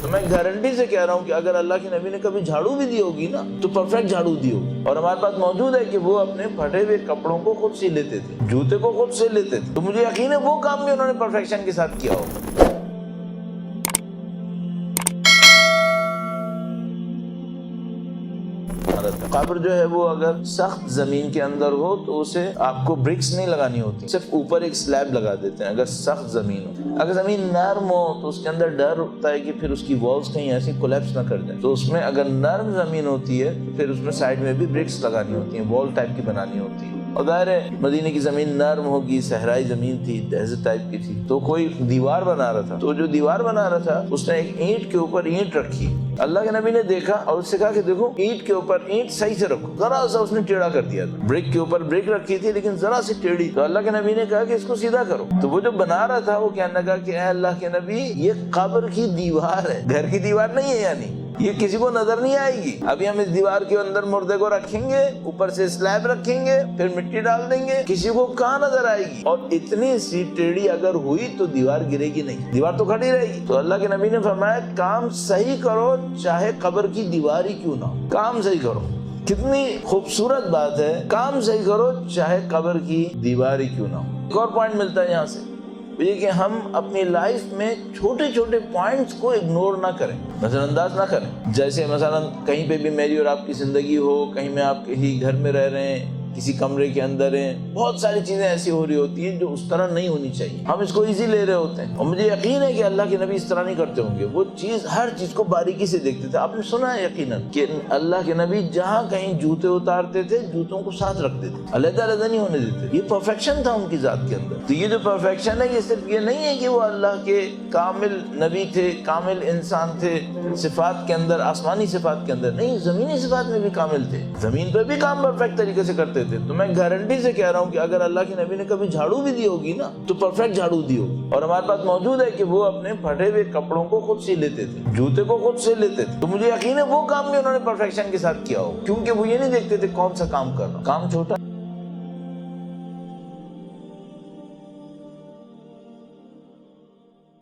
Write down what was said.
تو میں گارنٹی سے کہہ رہا ہوں کہ اگر اللہ کے نبی نے کبھی جھاڑو بھی دی ہوگی نا تو پرفیکٹ جھاڑو دی ہوگی. اور ہمارے پاس موجود ہے کہ وہ اپنے پھٹے ہوئے کپڑوں کو خود سی لیتے تھے, جوتے کو خود سے لیتے تھے. تو مجھے یقین ہے وہ کام بھی انہوں نے پرفیکشن کے ساتھ کیا ہوگا. قبر جو ہے وہ اگر سخت زمین کے اندر ہو تو اسے آپ کو برکس نہیں لگانی ہوتی, صرف اوپر ایک سلیب لگا دیتے ہیں اگر سخت زمین ہو. اگر زمین نرم ہو تو اس کے اندر ڈر ہوتا ہے کہ پھر اس کی والز کہیں ایسی کولیپس نہ کر جائیں. تو اس میں اگر نرم زمین ہوتی ہے تو پھر اس میں سائڈ میں بھی برکس لگانی ہوتی ہیں, وال ٹائپ کی بنانی ہوتی ہے. اور ظاہر ہے مدینے کی زمین نرم ہوگی, صحرائی زمین تھی, ڈیزرٹ ٹائپ کی تھی. تو کوئی دیوار بنا رہا تھا, تو جو دیوار بنا رہا تھا اس نے ایک اینٹ کے اوپر اینٹ رکھی. اللہ کے نبی نے دیکھا اور اس سے کہا کہ دیکھو اینٹ کے اوپر اینٹ صحیح سے رکھو. ذرا سا اس نے ٹیڑھا کر دیا تھا. بریک کے اوپر بریک رکھی تھی لیکن ذرا سی ٹیڑھی. تو اللہ کے نبی نے کہا کہ اس کو سیدھا کرو. تو وہ جو بنا رہا تھا وہ کہنے لگا کہ اے اللہ کے نبی یہ قبر کی دیوار ہے, گھر کی دیوار نہیں ہے, یعنی یہ کسی کو نظر نہیں آئے گی. ابھی ہم اس دیوار کے اندر مردے کو رکھیں گے, اوپر سے سلیب رکھیں گے, پھر مٹی ڈال دیں گے, کسی کو کہاں نظر آئے گی. اور اتنی سی ٹیڑھی اگر ہوئی تو دیوار گرے گی نہیں, دیوار تو کھڑی رہے گی. تو اللہ کے نبی نے فرمایا کام صحیح کرو چاہے قبر کی دیوار ہی کیوں نہ ہو. کام صحیح کرو. کتنی خوبصورت بات ہے, کام صحیح کرو چاہے قبر کی دیوار ہی کیوں نہ ہو. ایک اور پوائنٹ ملتا ہے یہاں سے, یہ کہ ہم اپنی لائف میں چھوٹے چھوٹے پوائنٹس کو اگنور نہ کریں, نظر انداز نہ کریں. جیسے مثلا کہیں پہ بھی میری اور آپ کی زندگی ہو, کہیں میں آپ کہیں گھر میں رہ رہے ہیں, کسی کمرے کے اندر ہیں, بہت ساری چیزیں ایسی ہو رہی ہوتی ہیں جو اس طرح نہیں ہونی چاہیے. ہم اس کو ایزی لے رہے ہوتے ہیں, اور مجھے یقین ہے کہ اللہ کے نبی اس طرح نہیں کرتے ہوں گے. وہ چیز ہر چیز کو باریکی سے دیکھتے تھے. آپ نے سنا ہے یقیناً کہ اللہ کے نبی جہاں کہیں جوتے اتارتے تھے جوتوں کو ساتھ رکھتے تھے, علیحدہ علیحدہ نہیں ہونے دیتے. یہ پرفیکشن تھا ان کی ذات کے اندر. تو یہ جو پرفیکشن ہے یہ صرف یہ نہیں ہے کہ وہ اللہ کے کامل نبی تھے, کامل انسان تھے صفات کے اندر, آسمانی صفات کے اندر نہیں, زمینی صفات میں بھی کامل تھے. زمین پہ بھی کام پرفیکٹ طریقے سے کرتے تھے. تو میں گارنٹی سے کہہ رہا ہوں کہ اگر اللہ کے نبی نے کبھی جھاڑو بھی دی ہوگی نا تو پرفیکٹ جھاڑو دی ہوگی. اور ہمارے پاس موجود ہے کہ وہ اپنے پھٹے ہوئے کپڑوں کو خود سی لیتے تھے, جوتے کو خود سے لیتے تھے. تو مجھے یقین ہے وہ کام بھی انہوں نے پرفیکشن کے ساتھ کیا ہوگا, کیونکہ وہ یہ نہیں دیکھتے تھے کون سا کام کر رہا, کام چھوٹا